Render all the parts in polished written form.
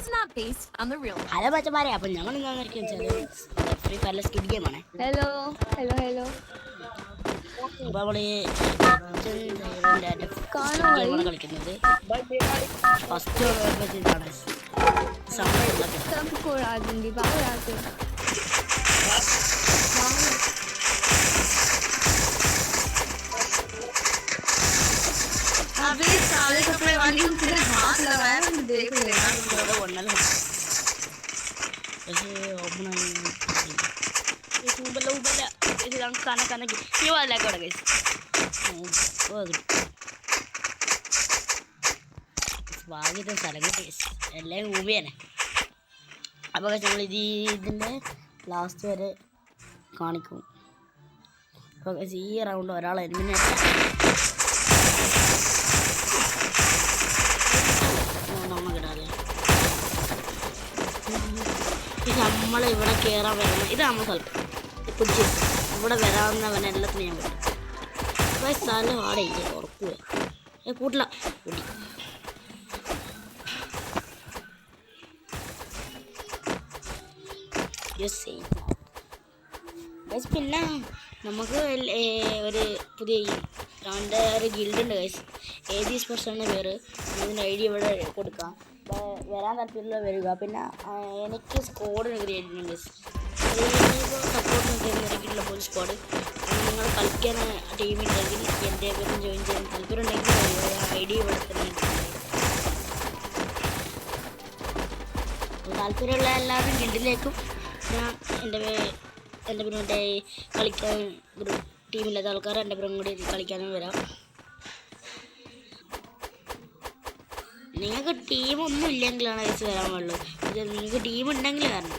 It's not based on the real. Hello ബച്ചമാരെ, അപ്പം ഞങ്ങൾ ഫ്രീ ഫയറിലെ സ്കിഡ് ഗെയിമാണ്. ഹലോ ഹലോ ഹലോ അപ്പോൾ നമ്മൾ ഈ കാണോ ഗെയിമാണ് കളിക്കുന്നത്. ഫസ്റ്റ് ഇതാണ് സമയമുള്ള सबको उड़ा दूंगी बाहर आके अबे साले कपड़े वाली तेरे हाथ लगाया मैं देख लेना ഒന്നല്ല പക്ഷേ ഓപ്പണായി ഊബല്ല ഇത് കണക്കി ഈ വാതിലാക്കി അവിടെ കഴിച്ചു ഭാഗ്യത്തെ സ്ഥലം കിട്ടി എല്ലാം ഊബിയാണ്. അപ്പോൾ നമ്മൾ ഇതിൻ്റെ ലാസ്റ്റ് വരെ കാണിക്കും. അപ്പോൾ ഈ റൗണ്ട് ഒരാൾ എലിമിനേറ്റ് കിടാതെ നമ്മൾ ഇവിടെ കയറാൻ വരുന്ന ഇത് നമ്മൾ സ്ഥലം പിടിച്ച് ഇവിടെ വരാവുന്നവൻ എല്ലാത്തിനും ഞാൻ പറ്റും. അപ്പോൾ സ്ഥലം ആടെ ഇല്ല ഉറക്കുക കൂട്ടില്ല കൂട്ടി പിന്നെ നമുക്ക് ഒരു പുതിയ അവൻ്റെ ഒരു ഗിൽഡുണ്ട് ഗൈസ്. ഏതി സ്പോർട്സ് ആണ് പേര്. അതിൻ്റെ ഐഡിയ ഇവിടെ കൊടുക്കാം. വരാൻ താല്പര്യമുള്ള വരിക. പിന്നെ എനിക്ക് സ്ക്വാഡിന് ക്രിയേറ്റ് ചെയ്യുന്നുണ്ട് ഗൈസ്. സപ്പോർട്ടിന് ക്രിയേറ്റിട്ടുള്ള ഒരു സ്ക്വാഡ്. നിങ്ങൾ കളിക്കാൻ ടീമുണ്ടെങ്കിൽ എൻ്റെ പേരും ജോയിൻ ചെയ്യാൻ താല്പര്യം ഉണ്ടെങ്കിൽ ഐഡിയ ഇവിടെ തന്നെ താല്പര്യമുള്ള എല്ലാവരും ഗിൽഡിലേക്കും ഞാൻ എൻ്റെ പിന്നെ മറ്റേ കളിക്കാൻ ടീമില്ലാത്ത ആൾക്കാർ എൻ്റെ പേരും കൂടി കളിക്കാനും വരാം. നിങ്ങൾക്ക് ടീമൊന്നും ഇല്ലെങ്കിലാണ് കഴിച്ച് വരാൻ പാടുള്ളൂ. ഇത് നിങ്ങൾക്ക് ടീമുണ്ടെങ്കിൽ കാരണം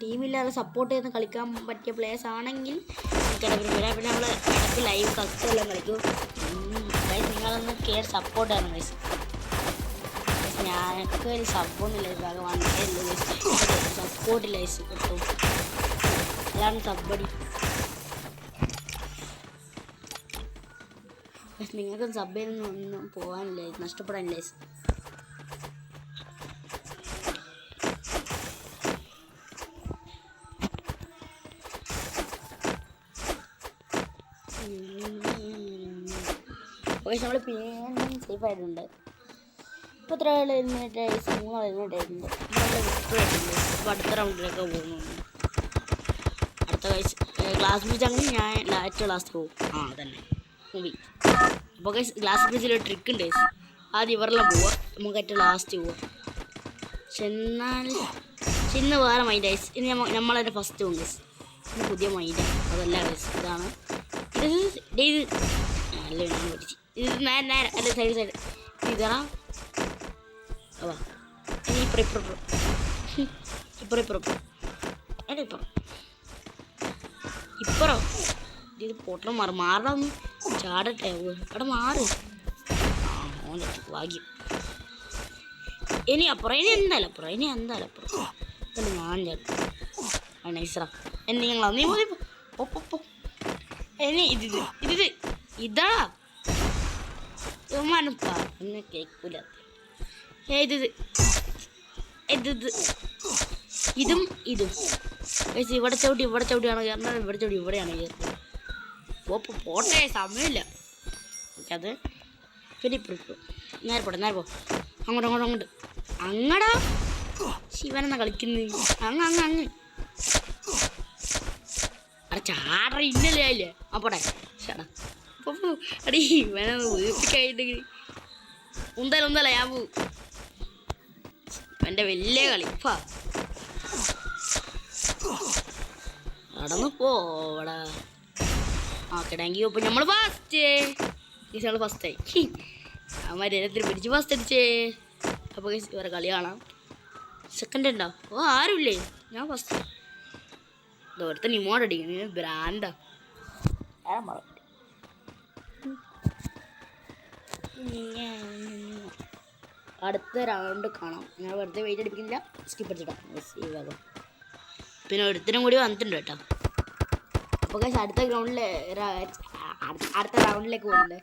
ടീമില്ലാതെ സപ്പോർട്ട് ചെയ്ത് കളിക്കാൻ പറ്റിയ പ്ലേയേഴ്സ് ആണെങ്കിൽ എനിക്ക് എൻ്റെ പേരും വരാം. പിന്നെ നമ്മൾ ഇടയ്ക്ക് ലൈവ് കക്കെല്ലാം കളിക്കും. നിങ്ങളൊന്ന് കെയർ സപ്പോർട്ട് ചെയ്യണം ഗൈസ്. ഞാനൊക്കെ ഒരു സബ്ബൊന്നുമില്ല ഭാഗം വന്നേ ഉള്ളൂ. സപ്പോർട്ടില്ല ഗൈസ് കിട്ടും. അതാണ് സബ്ബടി. നിങ്ങൾക്ക് സബ്ബയിൽ ഒന്നും പോകാനില്ല, നഷ്ടപ്പെടാനില്ല ഗൈസ്. പക്ഷെ നമ്മൾ പിന്നെ സേഫ് ആയിട്ടുണ്ട്. ഇപ്പോൾ എത്ര ആൾ എലിമിനേറ്റ് ആയി? 3 ആൾ എലിമിനേറ്റ് ആയിട്ടുണ്ട്. നല്ല വിട്ടുമായിട്ടുണ്ട്. അപ്പോൾ അടുത്ത റൗണ്ടിലൊക്കെ പോകുന്നു. അടുത്ത ഗ്ലാസ് ബ്രിഡ്ജ് അങ്ങനെ ഞാൻ ഏറ്റവും ലാസ്റ്റ് പോകും. തന്നെ മൂവി. അപ്പോൾ ഗ്ലാസ് ബ്രിഡ്ജിലൊരു ട്രിക്ക് ഉണ്ട്. ആദ്യം ഇവരെല്ലാം പോവുക, നമുക്ക് ഏറ്റവും ലാസ്റ്റ് പോവുക. പക്ഷെ എന്നാൽ ഇന്ന് വേറെ മൈൻഡ് ഐസ്. ഇനി നമ്മളതിൻ്റെ ഫസ്റ്റ് പോകും ഗൈസ്. ഇന്ന് പുതിയ മൈൻഡ് അതല്ല ഗൈസ്. ഇതാണ് ഇത് നല്ല പഠിച്ച് ഇത് നേരെ അല്ല സൈഡ് ഇതാ ഇനി ഇപ്പറോ ഇത് പൊട്ടണം മാറണം ചാടട്ടെ അവിടെ മാറ്. ഭാഗ്യം. ഇനി അപ്പുറം ഇനി എന്തായാലും അപ്പുറം ഞാൻ ചാടും. നൈസറാ എന്നെ നിങ്ങൾ നീ മതി ഒപ്പോ ഇനി ഇതാ മനപ്പാ എന്നെ കേൾക്കൂല. ഇതും ഇവിടെ ചവിട്ടിയാണ് കയറുന്നത്. ഇവിടെയാണ് കയറുന്നത്. പോട്ടെ സമയമില്ല. അത് പിന്നെ ഇപ്പം നേരെ പോ അങ്ങോട്ട് അങ്ങടാ ശിവനെന്നാ കളിക്കുന്നത്. അങ്ങ് അവിടെ ചാട ഇന്നല്ലേ ആയില്ലേ അപ്പോടെ ചേട്ടാ അടി ഇവനെ വീട്ടിക്കായിട്ട് ഉന്തല്ല ഞാൻ പോവും. എൻ്റെ വലിയ കളി നടന്നു പോടാ. കിടാങ്കി ഇപ്പം നമ്മൾ ഫസ്റ്റായി മര്യാദത്തിൽ പിടിച്ച് ഫസ്റ്റ് അടിച്ചേ. അപ്പോൾ വേറെ കളി കാണാം. സെക്കൻഡ് ഉണ്ടോ? ആരുമില്ലേ? ഞാൻ ഫസ്റ്റ്. ഇതോടത്തെ നിമോഡ് അടിക്കുന്നു ബ്രാൻഡാ. അടുത്ത റൗണ്ട് കാണാം. ഞാൻ വെറുതെ വെയിറ്റ് അടിപ്പിക്കുന്നില്ല, സ്കിപ്പ് അടിച്ചിട്ടാ ഈ ഭാഗം. പിന്നെ ഒരുത്തരും കൂടി വന്നിട്ടുണ്ട് കേട്ടോ. അപ്പോൾ അടുത്ത റൗണ്ടിലേക്ക് പോകുന്നുണ്ട്.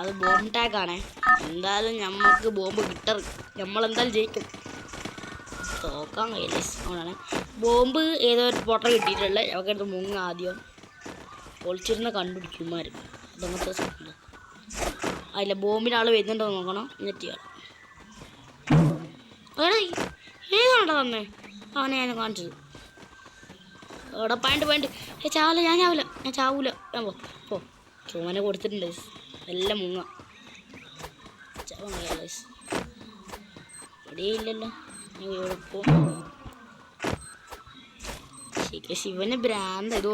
അത് ബോംബ് ടാക്കാണേ. എന്തായാലും നമുക്ക് ബോംബ് നമ്മളെന്തായാലും ജയിക്കും. തോക്കാൻ കഴിയില്ല. അതുകൊണ്ടാണ് ബോംബ് ഏതോ ഒരു പൊട്ട കിട്ടിയിട്ടുള്ളത്. നമുക്കടുത്ത് മുങ്ങ ആദ്യം ഒളിച്ചിരുന്ന കണ്ടുപിടിക്കുമാർ. അതങ്ങനത്തെ സംഭവം. അതില്ല ബോംബിന് ആൾ വരുന്നുണ്ടോ നോക്കണം. എന്നിട്ട് എടാ ഏതാണ്ടോ തന്നെ അവനെ ഞാൻ കാണിച്ചത്. എവിടെ പാണ്ട് ചാവില്ല. ഞാൻ ചാവൂല. ഞാൻ പോ ചോമനെ കൊടുത്തിട്ടുണ്ട്. എല്ലാം മുങ്ങ ഇവിടെയില്ലല്ലോ. ശിവന് ഭ്രാന്ത് ഇതോ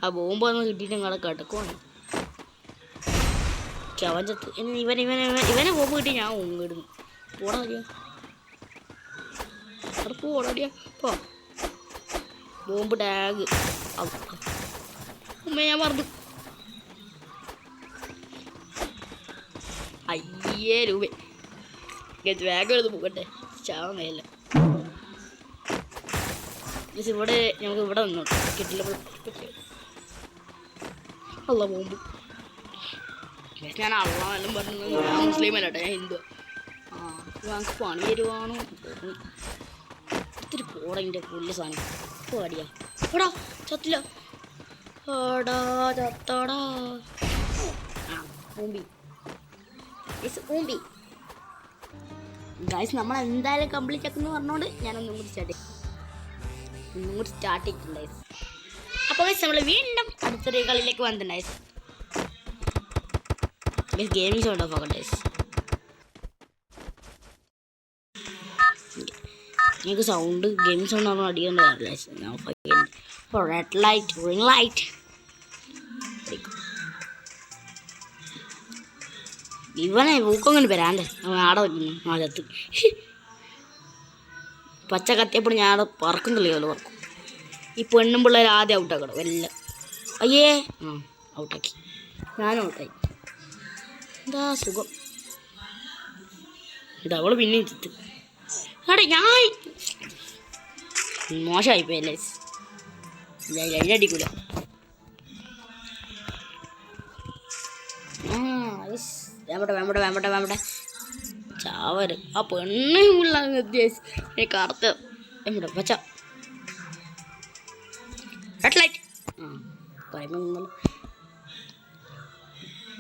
ആ ബോംബ് വന്ന് കിട്ടിയിട്ട് നിങ്ങളെ കിടക്കുവാണ്. അവൻ ചത്ത്. ഇവനെ ബോംബ് കിട്ടി ഞാൻ ഇടുന്നു. പോടാ പോടാടിയാ പോ. ബോംബ് ടാഗ് ഉമ്മ ഞാൻ പറഞ്ഞു. 5000 രൂപ ബാഗ് എടുത്ത് പോകട്ടെ. ചാവുന്നതല്ല. ഇവിടെ നമുക്ക് ഇവിടെ നിന്നോട്ടെ. കിട്ടില്ല അല്ല ബോംബ്. ഞാൻ അള്ളാന്നെല്ലാം പറഞ്ഞു. ഞാൻ മുസ്ലിം അല്ലട്ടെ, ഞാൻ ഹിന്ദു. ഞങ്ങൾക്ക് പണി തരുവാണോ ഒത്തിരി പോടങ്ങിൻ്റെ പുല്ല് സാധനം. പോടിയാ എടാ ചത്തില്ല. എടാ ചത്തടാ. ബോംബി ഗൈസ് നമ്മൾ എന്തായാലും കംപ്ലീറ്റ് ആക്കുന്നു പറഞ്ഞുകൊണ്ട് ഞാനൊന്നും കൂടി സ്റ്റാർട്ട് ചെയ്തിട്ടുണ്ട്. അപ്പോൾ ഗൈസ് നമ്മൾ വീണ്ടും അടുത്തൊരു കളിയിലേക്ക് വന്നിട്ടുണ്ട്. ഗെയിമിംഗ് സൗണ്ട് ഓഫ് ആക്കട്ടെ. നിങ്ങൾക്ക് സൗണ്ട് ഗെയിമിംഗ് സൗണ്ട് ആണോ അടിക്കേണ്ടത്? Red light green light. ഇവനെ ഊക്കങ്ങനെ വരാണ്ടേ. അവൻ ആടെ വയ്ക്കുന്നു. ആഴത്ത് പച്ച കത്തിയപ്പോൾ ഞാൻ പറക്കുന്നില്ല. പറക്കും. ഈ പെണ്ണും പിള്ളേർ ആദ്യം ഔട്ടാക്കണം എല്ലാം. അയ്യേ ഔട്ടാക്കി. ഞാനും ഔട്ടായി. എന്താ സുഖം. ഇതവള് പിന്നെ ചിത്ത്. എടാ ഞാൻ മോശമായിപ്പോയല്ലേ. അടിക്കൂല. വേമ്പട്ടെ ചാവര്. ആ പെണ്ണെ കറുത്ത എവിടെ പച്ച റെഡ് ലൈറ്റ്. പറയുമ്പോൾ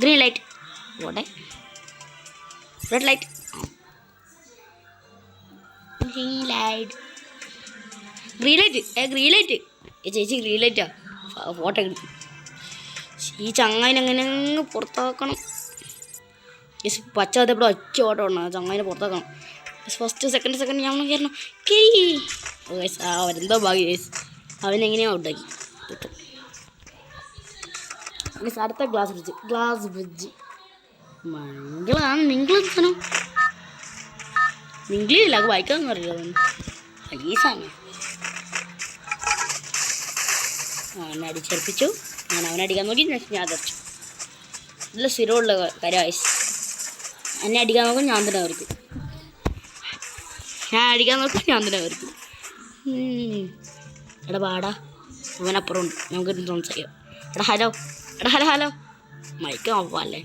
ഗ്രീൻ ലൈറ്റ്. പോട്ടെ റെഡ് ലൈറ്റ്. Green light. ചേച്ചി ഗ്രീൻ ലൈറ്റാ. ഫോട്ടോ എടുക്കും. ഈ ചങ്ങായിനെ അങ്ങനെ അങ്ങ് പുറത്താക്കണം. പച്ച അതപ്പോൾ ഒറ്റ ഓട്ടം ഉണ്ട്. ചങ്ങായിനെ പുറത്താക്കണം. ഫസ്റ്റ് സെക്കൻഡ് ഞാൻ കയറണം. അവരെന്തോ ഭാഗ്യ. അവനെങ്ങനെയോ ഔട്ടാക്കി. അടുത്ത ഗ്ലാസ് ബ്രിഡ്ജ് മംഗളാണ്. നിങ്ങളെന്ത് സാധനം നിങ്ങളില്ല. അത് വായിക്കാമെന്ന് അറിയില്ല. ഈസാണ്. അവനെ അടിച്ചേർപ്പിച്ചു. ഞാൻ അവനെ അടിക്കാൻ നോക്കി. ഞാൻ തെറിച്ചു. നല്ല സ്ഥിരമുള്ള കാര്യം. എന്നെ അടിക്കാൻ നോക്കും ഞാൻ തന്നെ കയറിക്കും. എടാ പാടാ അവനപ്പുറം ഉണ്ട്. നമുക്ക് സംസാരിക്കാം. ഹലോ മൈക്ക് നോക്കാല്ലേ.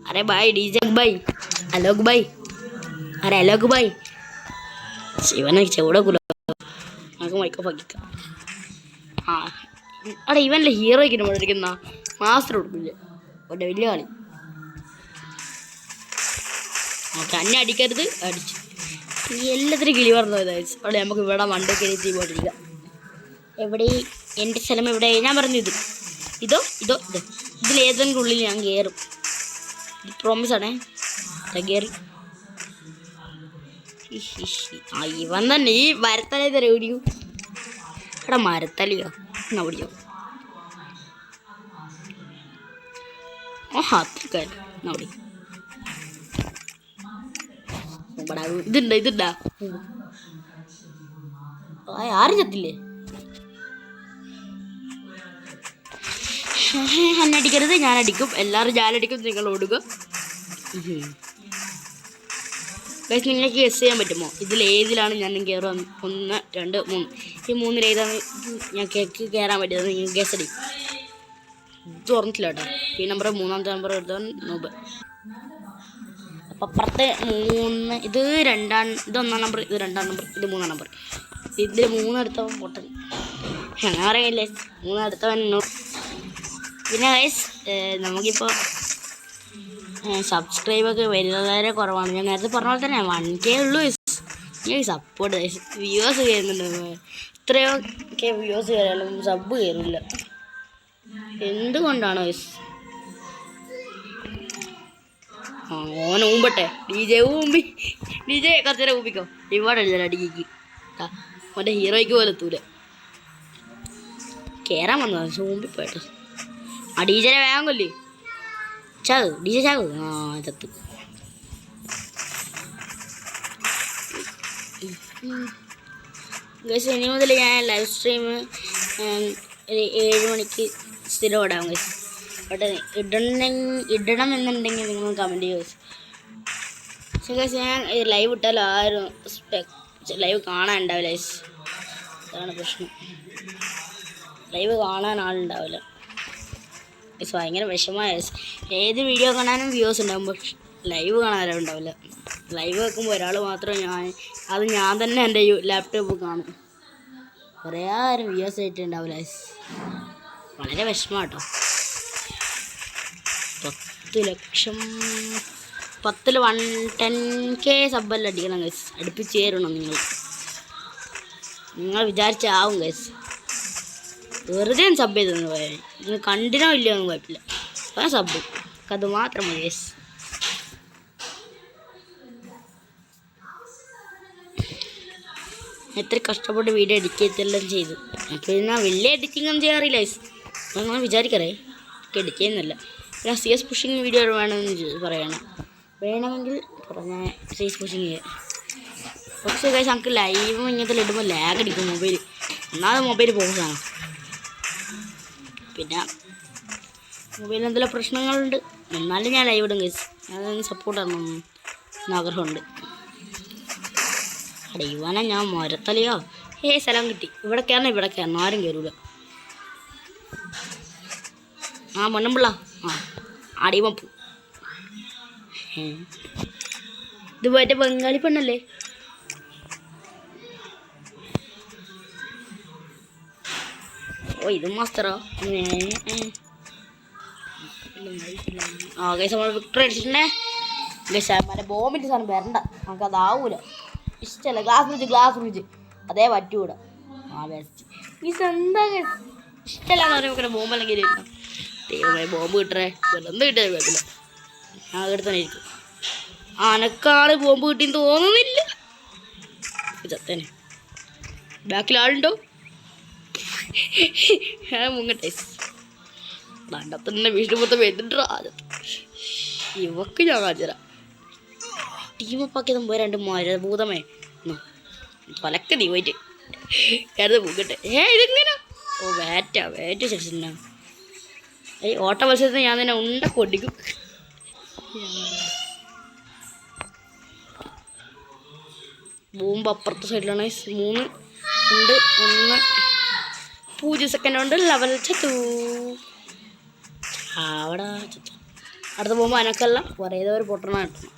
അരെ ബായ് DJ ബായ്. അലോക് ബായ്. ശിവനെ ചെവിടക്കൂല. നമുക്ക് മൈക്ക് ഫക്കിക്കാം. എടാ ഇവനല്ലേ ഹീറോയ്ക്ക് നമ്മളിരിക്കുന്ന മാസ്റ്റർ കൊടുക്കില്ല. ഒറ്റ വലിയ കളി. തന്നെ അടിക്കരുത്. അടിച്ചു. എല്ലാത്തിനും കിളി പറഞ്ഞു പോയത്. അവിടെ നമുക്ക് ഇവിടെ മണ്ടൊക്കെ എഴുതി പോയിട്ടിരിക്കാം. എവിടെ എൻ്റെ സ്ഥലം എവിടെ? ഞാൻ പറഞ്ഞു ഇതോ ഇതിലേതെങ്കിലും ഉള്ളിൽ ഞാൻ കയറും. ഇത് പ്രോമിസാണേ. കയറി. ഇവൻ തന്നെ ഈ മരത്തലേ തര ഓടിയും. എടാ മരത്തലയോ എന്നാ ഓടിയോ? അത്രക്കാരൻ എന്നാ ഓടി. ഇതുണ്ടാ ആരും ചത്തില്ലേ? എന്നെ അടിക്കരുത്. ഞാൻ അടിക്കും. എല്ലാവരും ഞാനടിക്കും. നിങ്ങൾ ഓടുക. പക്ഷേ നിങ്ങൾക്ക് ഗസ് ചെയ്യാൻ പറ്റുമോ ഇതിലേതിലാണ് ഞാൻ കയറുക? 1 2 3 ഈ 3-ൽ ഏതാണ് ഞാൻ കയറാൻ പറ്റുന്നത്? നിങ്ങൾ ഗസ് അടി. ഇത് തുറന്നിട്ടില്ല കേട്ടോ. ഈ നമ്പർ മൂന്നാമത്തെ നമ്പർ എടുത്താൽ നോബ്. അപ്പം അപ്പുറത്തെ 3 ഇത് ഒന്നാം നമ്പർ, ഇത് 2ാം നമ്പർ, ഇത് 3ാം നമ്പർ. ഇതിൽ 3 എടുത്തവൻ പൊട്ടൻ. അങ്ങനെ അറിയില്ലേ, 3 എടുത്തവൻ. പിന്നെ ഗൈസ് നമുക്കിപ്പോൾ സബ്സ്ക്രൈബൊക്കെ വളരെ കുറവാണ്. ഞാൻ നേരത്തെ പറഞ്ഞ പോലെ തന്നെ 1K ഉള്ളൂ. സപ്പോർട്ട് വ്യൂവേഴ്സ് കയറുന്നുണ്ട്. ഇത്രയൊക്കെ വ്യൂവേഴ്സ് കയറിയാലും സബ് കയറില്ല. എന്തുകൊണ്ടാണോ ഗൈസ്? ഓൻ ഊമ്പട്ടെ. DJ കുറച്ച് നേരം ഊമ്പിക്കോ. ഇവിടെ എഴുതല അടിക്ക്. അവൻ്റെ ഹീറോയ്ക്ക് പോലെ എത്തൂല. കയറാൻ വന്നതാണ് പക്ഷെ ഊമ്പിപ്പോയിട്ട്. ആ DJ വേഗം കൊല്ലേ. DJ ചാവ്. ചത്ത്. ഗൈസ് ഇനി മുതൽ ഞാൻ ലൈവ് സ്ട്രീം 7 മണിക്ക് സ്ഥിരം ഇടാം ഗൈസ്. ബട്ട് ഇടണം എന്നുണ്ടെങ്കിൽ നിങ്ങൾ കമൻറ്റ് ചെയ്യുക ഗൈസ്. പക്ഷേ ഗൈസ് ഞാൻ ലൈവ് ഇട്ടാലും ആരും ലൈവ് കാണാൻ ഉണ്ടാവില്ല ഗൈസ്. അതാണ് പ്രശ്നം. ലൈവ് കാണാൻ ആളുണ്ടാവില്ല ഗൈസ്. ഭയങ്കര വിഷമമായ ഗൈസ്. ഏത് വീഡിയോ കാണാനും വ്യൂസ് ഉണ്ടാകും, പക്ഷെ ലൈവ് കാണാനും ഉണ്ടാവില്ല. ലൈവ് വെക്കുമ്പോൾ ഒരാൾ മാത്രം ഞാൻ തന്നെ എൻ്റെ ലാപ്ടോപ്പ് കാണും. കുറേ ആരും വ്യൂസ് ആയിട്ടുണ്ടാവില്ല ഗൈസ്. വളരെ വിഷമം കേട്ടോ. 10 ലക്ഷം 10ൽ 10K സബ്ബെല്ലാം അടിക്കണം ഗൈസ്. അടുപ്പിച്ച് ചേരണം നിങ്ങൾ വിചാരിച്ചാവും ഗൈസ്. വെറുതെ സബ് ചെയ്തെന്ന് പോയാൽ നിങ്ങൾ കണ്ടിനോ ഇല്ലയോ ഒന്നും കുഴപ്പമില്ല. അപ്പോൾ സബ് അത് മാത്രം മതി ഗൈസ്. എത്ര കഷ്ടപ്പെട്ട് വീഡിയോ എഡിറ്റ് ചെയ്തു. പിന്നെ വലിയ എഡിറ്റിംഗ് ഒന്നും ചെയ്യാറില്ല ഗൈസ്. നിങ്ങൾ വിചാരിക്കറേ എഡിറ്റ് ചെയ്യുന്നില്ല. പിന്നെ CS പുഷിങ് വീഡിയോ വേണമെങ്കിൽ പറഞ്ഞാൽ CS പുഷിങ് ചെയ്യാം. പക്ഷേ ഗൈസ് നമുക്ക് ലൈവ് ഇങ്ങനത്തെ ഇടുമ്പോൾ ലാഗ് അടിക്കും മൊബൈൽ. ഒന്നാമത് മൊബൈൽ പോകുന്നതാണ്. പിന്നെ മൊബൈലിന് എന്തെല്ലാം പ്രശ്നങ്ങളുണ്ട്. എന്നാലും ഞാൻ ലൈവ് ഇടും ഗൈസ്. അതൊന്ന് സപ്പോർട്ട് ചെയ്യണമെന്ന് ആഗ്രഹമുണ്ട്. ഇവനെ ഞാൻ മരത്തലയോ സ്ഥലം കിട്ടി. ഇവിടെ കയറണം ആരും കയറൂല. മണ്ണമ്പിള്ള അടിമപ്പ്. ഇത് മറ്റേ ബംഗാളി പെണ്ണല്ലേ? ഇത് മാസ്റ്ററോ? ഗൈസ് നമ്മൾ വിക്ടറി അടിച്ചിട്ടുണ്ടേ ഗൈസ്. മറ്റേ ബോംബിൻ്റെ സാധനം വരണ്ട, നമുക്കതാവൂല. ഇഷ്ടമല്ല. ഗ്ലാസ് ഫ്രിഡ്ജ് അതേ പറ്റൂടെ. Best guys. എന്താ ഗൈസ് ഇഷ്ടമല്ലാന്ന് പറയുമ്പോൾ ബോംബെല്ലാം കയറി വെക്കാം. ദൈവമേ ബോംബ് കിട്ടേ വെല്ലൊന്നും കിട്ടിയാൽ കുഴപ്പമില്ല. ഞാൻ അവിടെ തന്നെ ഇരിക്കും. അനക്കാണ് ബോംബ് കിട്ടിയെന്ന് തോന്നുന്നില്ല. ചത്തേനെ. ബാക്കിൽ ആളുണ്ടോ? മുങ്ങട്ടെ. നണ്ടത്തന്നെ വീട്ടിൽ വെച്ചിട്ടാ ഇവക്ക് ഞാൻ കാണിച്ചുതരാം. ടീമപ്പാക്കിയത് മുമ്പ് 2 മരഭൂതമേ പലക്കെ നീ പോയിട്ട് കരുത് മുങ്ങട്ടെ. ഇതെങ്ങനെ? വേറ്റ് സെക്ഷനാ. ഓട്ട മത്സരത്തിന് ഞാൻ തന്നെ ഉണ്ട കൊടിക്കും. ബോംബ് അപ്പുറത്തെ സൈഡിലാണ്. 3 ഉണ്ട്. 1 0 സെക്കൻഡ് കൊണ്ട് ലെവൽ ചത്തു. അവിടെ ചത്തു. അടുത്ത പോകുമ്പോൾ അനക്കല്ല കുറേ ഒരു പൊട്ടണ കിട്ടണം.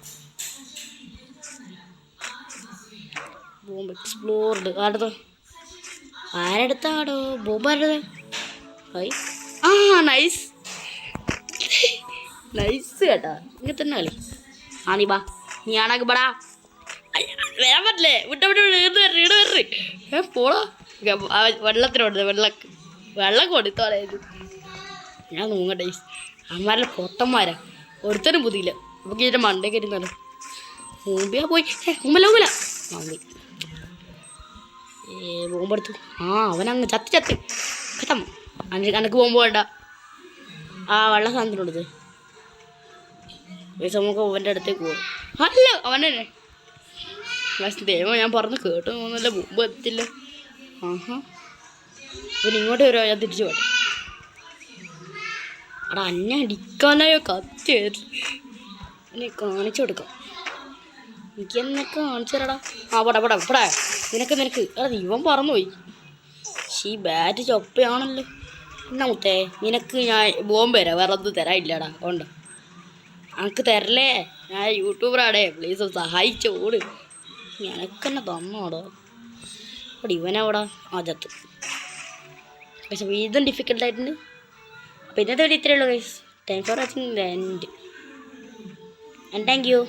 Bomb explored. ആരെടുത്താടോ ബോംബ്? ആരുടെ? നൈസ് കേട്ടാ. ഇങ്ങനെ തന്നെ കളി. നീ ബാ, നീ ആണാക്ക് ബടാ. വരാൻ പറ്റില്ലേ? വിട്ട പോടാ. വെള്ളത്തിനോട് വെള്ളം കൊടുത്തോളായത്. ഞാൻ നോങ്ങട്ടെ. അമ്മമാരുടെ പൊട്ടന്മാരാ. ഒരുത്തരും പുതിയില്ല. നമുക്ക് ഇതിൻ്റെ മണ്ടേ കയറ്റുന്നല്ലോ. മുമ്പിയാ പോയി. മുമ്പല്ല ബോംബെടുത്തു. അവനങ്ങ് ചത്ത് കഥം. അനക്ക് പോകുമ്പോൾ വേണ്ട. വെള്ള സാധനത്തിനോടത് നമുക്ക് അവൻ്റെ അടുത്തേക്ക് പോകും. അല്ല അവനെ ദൈവം ഞാൻ പറഞ്ഞു കേട്ടു തോന്നുന്നില്ല. ബോംബ് എത്തില്ല. പിന്നെ ഇങ്ങോട്ട് വരുമോ? ഞാൻ തിരിച്ചു പോട്ടെ. അന്നെ അടിക്കാനായോ കത്തി എന്നെ കാണിച്ചു കൊടുക്കാം. എനിക്കെന്നെ കാണിച്ചു തരടാ. പടാ നിനക്ക് എടാ ഇവൻ പറന്നുപോയി. ഈ ബാറ്റ് ചൊപ്പയാണല്ലോ. എന്നാ മുത്തേ നിനക്ക് ഞാൻ ബോംബ് തരാം, വേറെ ഒന്നും തരാനില്ലടാ. അതുകൊണ്ട് എനിക്ക് തരല്ലേ, ഞാൻ യൂട്യൂബറാടേ, പ്ലീസ് സഹായിച്ചോട്. നിനക്കെന്നെ തന്നോടോ. അവിടെ ഇവനവിടെ ആദ്യത്ത്. പക്ഷെ ഇതും ഡിഫിക്കൽട്ടായിട്ടുണ്ട്. അപ്പോൾ ഇന്നത്തെ വീഡിയോ ഇത്രയേ ഉള്ളൂ guys. Thanks for watching the end and thank you.